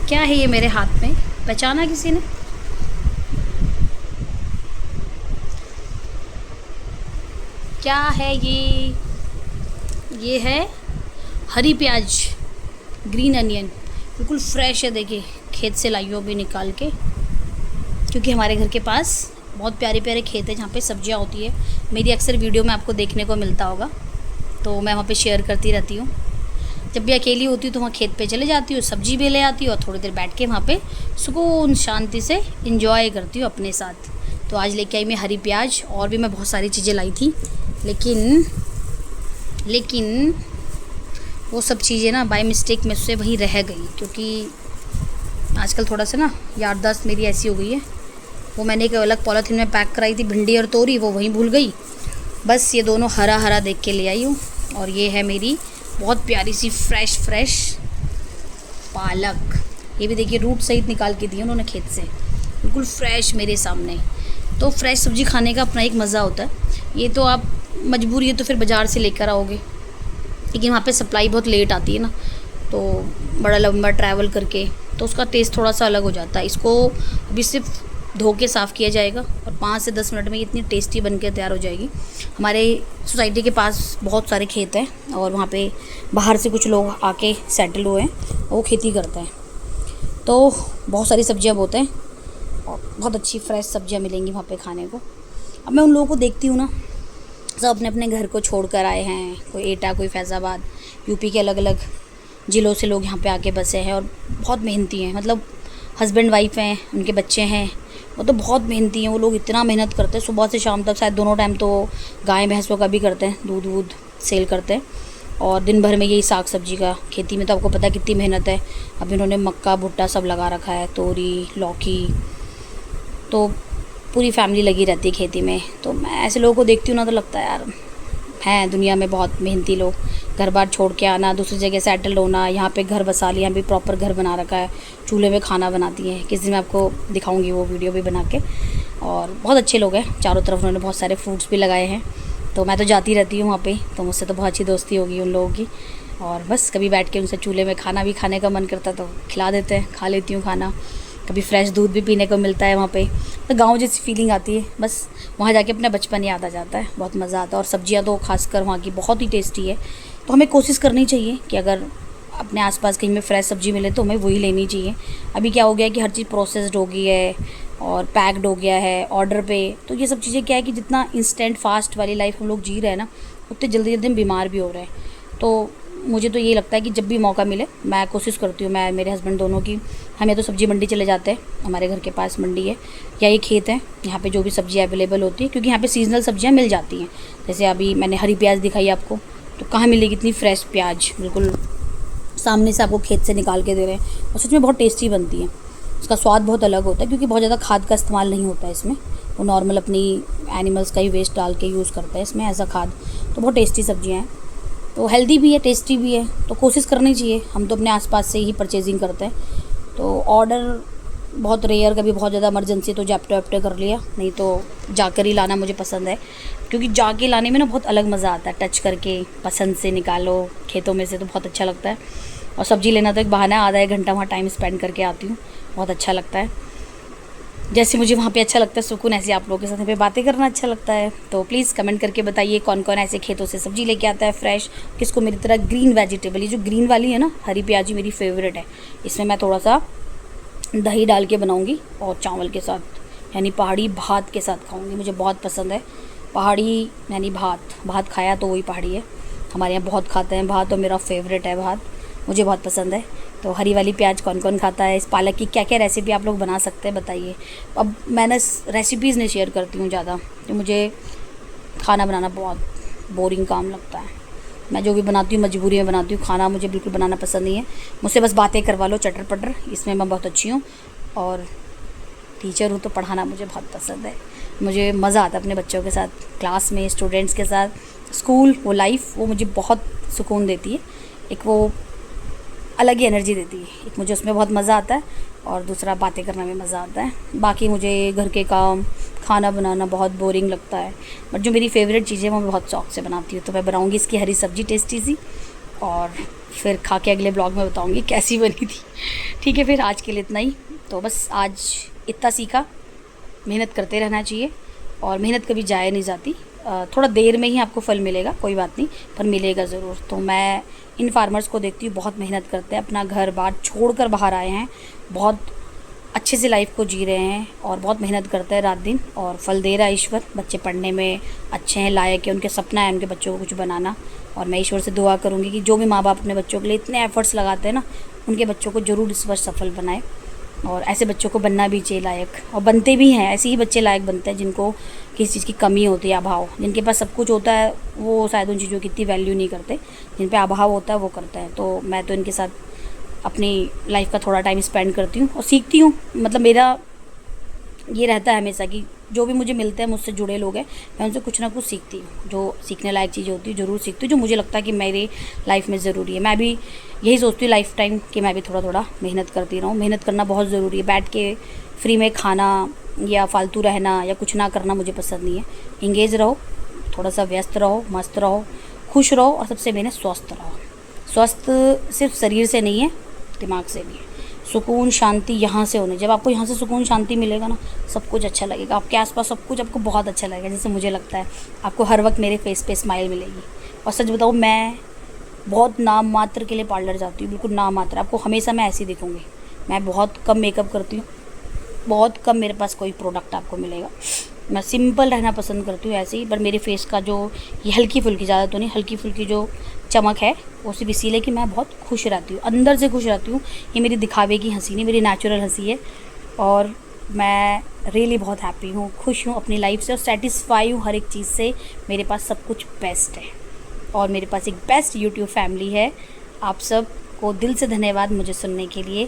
क्या है ये मेरे हाथ में? पहचाना किसी ने? क्या है ये? ये है हरी प्याज, ग्रीन अनियन। बिल्कुल फ्रेश है, देखिए खेत से लाई हूँ अभी निकाल के, क्योंकि हमारे घर के पास बहुत प्यारे प्यारे खेत है जहाँ पे सब्जियाँ होती है। मेरी अक्सर वीडियो में आपको देखने को मिलता होगा, तो मैं वहाँ पे शेयर करती रहती हूँ। जब भी अकेली होती हूँ तो वहाँ खेत पे चले जाती हूँ, सब्जी भी ले आती हूँ और थोड़ी देर बैठ के वहाँ पे सुकून शांति से इंजॉय करती हूँ अपने साथ। तो आज लेके आई मैं हरी प्याज, और भी मैं बहुत सारी चीज़ें लाई थी, लेकिन वो सब चीज़ें ना बाय मिस्टेक मुझसे वहीं रह गई, क्योंकि आजकल थोड़ा सा ना याददाश्त मेरी ऐसी हो गई है। वो मैंने एक अलग पॉलीथीन में पैक कराई थी भिंडी और तोरी, वो वहीं भूल गई। बस ये दोनों हरा हरा देख के ले आई हूँ। और ये है मेरी बहुत प्यारी सी फ्रेश पालक। ये भी देखिए रूट सहित निकाल के दी उन्होंने खेत से, बिल्कुल फ्रेश मेरे सामने। तो फ्रेश सब्ज़ी खाने का अपना एक मज़ा होता है। ये तो आप मजबूरी है तो फिर बाज़ार से लेकर आओगे, लेकिन वहाँ पे सप्लाई बहुत लेट आती है ना, तो बड़ा लंबा ट्रैवल करके, तो उसका टेस्ट थोड़ा सा अलग हो जाता है। इसको अभी सिर्फ धो के साफ़ किया जाएगा और 5 से 10 मिनट में इतनी टेस्टी बन के तैयार हो जाएगी। हमारे सोसाइटी के पास बहुत सारे खेत हैं और वहाँ पे बाहर से कुछ लोग आके सेटल हुए हैं, वो खेती करते हैं, तो बहुत सारी सब्जियाँ बोते हैं और बहुत अच्छी फ्रेश सब्जियाँ मिलेंगी वहाँ पे खाने को। अब मैं उन लोगों को देखती हूँ ना, सब अपने अपने घर को छोड़ कर आए हैं, कोई एटा, कोई फैज़ाबाद, यूपी के अलग अलग ज़िलों से लोग यहाँ पे आके बसे हैं और बहुत मेहनती हैं। मतलब हस्बैंड वाइफ हैं, उनके बच्चे हैं, वो तो बहुत मेहनती हैं। वो लोग इतना मेहनत करते हैं सुबह से शाम तक, शायद दोनों टाइम तो गाय भैंसों का भी करते हैं, दूध वूध सेल करते हैं, और दिन भर में यही साग सब्जी का खेती में तो आपको पता है कितनी मेहनत है। अब इन्होंने मक्का भुट्टा सब लगा रखा है, तोरी लौकी, तो पूरी फैमिली लगी रहती है खेती में। तो मैं ऐसे लोगों को देखती हूँ ना, तो लगता है यार हैं दुनिया में बहुत मेहनती लोग। घर बार छोड़ के आना, दूसरी जगह सेटल होना, यहाँ पे घर बसा लिया, भी प्रॉपर घर बना रखा है, चूल्हे में खाना बनाती हैं। किसी दिन मैं आपको दिखाऊंगी वो वीडियो भी बना के। और बहुत अच्छे लोग हैं, चारों तरफ उन्होंने बहुत सारे फ्रूट्स भी लगाए हैं, तो मैं तो जाती रहती हूँ वहाँ पे, तो मुझसे तो बहुत अच्छी दोस्ती होगी उन लोगों की। और बस कभी बैठ के उनसे चूल्हे में खाना भी खाने का मन करता तो खिला देते हैं, खा लेती हूँ खाना। कभी फ्रेश दूध भी पीने को मिलता है वहाँ पे, तो गाँव जैसी फीलिंग आती है। बस वहाँ जाके अपना बचपन याद आ जाता है, बहुत मज़ा आता है। और सब्जियाँ तो खासकर वहाँ की बहुत ही टेस्टी है, तो हमें कोशिश करनी चाहिए कि अगर अपने आसपास कहीं में फ्रेश सब्ज़ी मिले तो हमें वही लेनी चाहिए। अभी क्या हो गया है कि हर चीज़ प्रोसेस्ड हो गई है और पैक्ड हो गया है ऑर्डर पे, तो ये सब चीज़ें क्या है कि जितना इंस्टेंट फास्ट वाली लाइफ हम लोग जी रहे हैं ना, उतने जल्दी जल्दी हम बीमार भी हो रहे हैं। तो मुझे तो ये लगता है कि जब भी मौका मिले मैं कोशिश करती हूँ, मैं मेरे हस्बैंड दोनों की, हम या तो सब्ज़ी मंडी चले जाते हैं, हमारे घर के पास मंडी है, या ये खेत है, यहाँ पे जो भी सब्ज़ियाँ अवेलेबल होती है, क्योंकि यहाँ पे सीजनल सब्ज़ियाँ मिल जाती हैं। जैसे अभी मैंने हरी प्याज दिखाई आपको, तो कहाँ मिलेगी इतनी फ्रेश प्याज, बिल्कुल सामने से आपको खेत से निकाल के दे रहे हैं, और सच में बहुत टेस्टी बनती है। उसका स्वाद बहुत अलग होता है, क्योंकि बहुत ज़्यादा खाद का इस्तेमाल नहीं होता है इसमें, वो नॉर्मल अपनी एनिमल्स का ही वेस्ट डाल के यूज़ करता है इसमें एज अ खाद। तो बहुत टेस्टी सब्जियाँ हैं, तो हेल्दी भी है, टेस्टी भी है, तो कोशिश करनी चाहिए। हम तो अपने आसपास से ही परचेजिंग करते हैं, तो ऑर्डर बहुत रेयर, कभी बहुत ज़्यादा इमरजेंसी तो जैप्टो वैप्टो कर लिया, नहीं तो जाकर ही लाना मुझे पसंद है, क्योंकि जाके लाने में ना बहुत अलग मज़ा आता है। टच करके पसंद से निकालो खेतों में से, तो बहुत अच्छा लगता है। और सब्ज़ी लेना तो एक बहाना है, आधा एक घंटा वहाँ टाइम स्पेंड करके आती हूँ, बहुत अच्छा लगता है। जैसे मुझे वहाँ पे अच्छा लगता है सुकून, ऐसे आप लोगों के साथ यहाँ पे बातें करना अच्छा लगता है। तो प्लीज़ कमेंट करके बताइए कौन कौन ऐसे खेतों से सब्ज़ी लेके आता है फ्रेश, किसको मेरी तरह ग्रीन वेजिटेबल, ये जो ग्रीन वाली है ना हरी प्याजी, मेरी फेवरेट है। इसमें मैं थोड़ा सा दही डाल के बनाऊँगी और चावल के साथ, यानी पहाड़ी भात के साथ खाऊँगी, मुझे बहुत पसंद है पहाड़ी, यानी भात खाया तो वही पहाड़ी है। हमारे यहाँ बहुत खाते हैं भात, और मेरा फेवरेट है भात, मुझे बहुत पसंद है। तो हरी वाली प्याज कौन कौन खाता है, इस पालक की क्या क्या रेसिपी आप लोग बना सकते हैं बताइए। अब मैंने रेसिपीज़ नहीं शेयर करती हूँ ज़्यादा, तो मुझे खाना बनाना बहुत बोरिंग काम लगता है। मैं जो भी बनाती हूँ मजबूरी में बनाती हूँ, खाना मुझे बिल्कुल बनाना पसंद नहीं है। मुझसे बस बातें करवा लो चटर पटर, इसमें मैं बहुत अच्छी हूँ। और टीचर हूँ तो पढ़ाना मुझे बहुत पसंद है, मुझे मज़ा आता है अपने बच्चों के साथ, क्लास में स्टूडेंट्स के साथ, स्कूल वो लाइफ वो मुझे बहुत सुकून देती है। एक वो अलग ही एनर्जी देती है, एक मुझे उसमें बहुत मज़ा आता है, और दूसरा बातें करने में मज़ा आता है। बाकी मुझे घर के काम, खाना बनाना बहुत बोरिंग लगता है, बट जो मेरी फेवरेट चीज़ें वो मैं बहुत शौक से बनाती हूँ। तो मैं बनाऊँगी इसकी हरी सब्ज़ी टेस्टी सी, और फिर खा के अगले ब्लॉग में बताऊँगी कैसी बनी थी। ठीक है, फिर आज के लिए इतना ही। तो बस आज इतना सीखा, मेहनत करते रहना चाहिए और मेहनत कभी जाया नहीं जाती। थोड़ा देर में ही आपको फल मिलेगा, कोई बात नहीं, पर मिलेगा ज़रूर। तो मैं इन फार्मर्स को देखती हूँ, बहुत मेहनत करते हैं, अपना घर बार छोड़कर बाहर आए हैं, बहुत अच्छे से लाइफ को जी रहे हैं और बहुत मेहनत करते हैं रात दिन, और फल दे रहा है ईश्वर। बच्चे पढ़ने में अच्छे हैं, लायक है, उनके सपना है उनके बच्चों को कुछ बनाना, और मैं ईश्वर से दुआ करूँगी कि जो भी माँ बाप अपने बच्चों के लिए इतने एफ़र्ट्स लगाते हैं ना, उनके बच्चों को ज़रूर इस वर्ष सफल बनाए। और ऐसे बच्चों को बनना भी चाहिए लायक, और बनते भी हैं। ऐसे ही बच्चे लायक बनते हैं जिनको किसी चीज़ की कमी होती है, अभाव। जिनके पास सब कुछ होता है वो शायद उन चीज़ों की इतनी वैल्यू नहीं करते, जिन पे अभाव होता है वो करते हैं। तो मैं तो इनके साथ अपनी लाइफ का थोड़ा टाइम स्पेंड करती हूँ और सीखती हूँ। मतलब मेरा ये रहता है हमेशा कि जो भी मुझे मिलते हैं, मुझसे जुड़े लोग हैं, मैं उनसे कुछ ना कुछ सीखती हूँ। जो सीखने लायक चीज़ें होती है ज़रूर सीखती हूँ, जो मुझे लगता है कि मेरी लाइफ में ज़रूरी है। मैं भी यही सोचती हूँ लाइफ टाइम कि मैं भी थोड़ा थोड़ा मेहनत करती रहूँ। मेहनत करना बहुत ज़रूरी है। बैठ के फ्री में खाना या फालतू रहना या कुछ ना करना मुझे पसंद नहीं है। इंगेज रहो, थोड़ा सा व्यस्त रहो, मस्त रहो, खुश रहो, और सबसे मेन स्वस्थ रहो। स्वस्थ सिर्फ शरीर से नहीं है, दिमाग से भी है। सुकून शांति यहाँ से होने, जब आपको यहाँ से सुकून शांति मिलेगा ना, सब कुछ अच्छा लगेगा। आपके आसपास सब कुछ आपको बहुत अच्छा लगेगा। जैसे मुझे लगता है आपको हर वक्त मेरे फेस पे स्माइल मिलेगी। और सच बताऊँ, मैं बहुत नाम मात्र के लिए पार्लर जाती हूँ, बिल्कुल नाम मात्र। आपको हमेशा मैं ऐसी दिखूँगी। मैं बहुत कम मेकअप करती हूँ, बहुत कम मेरे पास कोई प्रोडक्ट आपको मिलेगा। मैं सिंपल रहना पसंद करती हूँ ऐसे ही। पर मेरे फेस का जो ये हल्की फुल्की, ज़्यादा तो नहीं, हल्की फुल्की जो चमक है वो सिर्फ इसीलिए कि मैं बहुत खुश रहती हूँ, अंदर से खुश रहती हूँ। ये मेरी दिखावे की हंसी नहीं, मेरी नेचुरल हंसी है। और मैं रियली बहुत हैप्पी हूँ, खुश हूँ अपनी लाइफ से, और सेटिस्फाई हूँ हर एक चीज़ से। मेरे पास सब कुछ बेस्ट है, और मेरे पास एक बेस्ट यूट्यूब फैमिली है। आप सब को दिल से धन्यवाद मुझे सुनने के लिए।